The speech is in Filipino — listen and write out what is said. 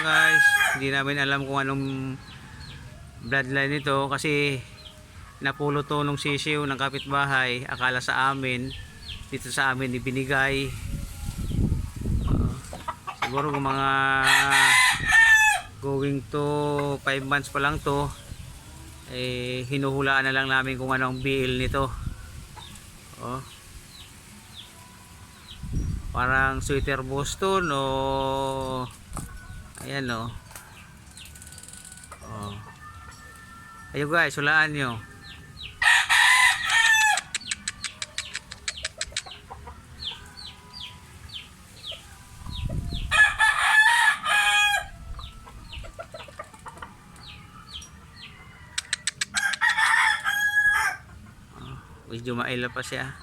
guys, hindi namin alam kung anong bloodline nito kasi napulo to nung sisiw ng kapitbahay. Akala sa amin, dito sa amin ibinigay. Siguro kung mga going to 5 months pa lang to, eh hinuhulaan na lang namin kung anong BL nito. Oh. Parang sweater Boston o ayan o. Oh. Ayun guys, hulaan nyo. Medyo maila pa siya.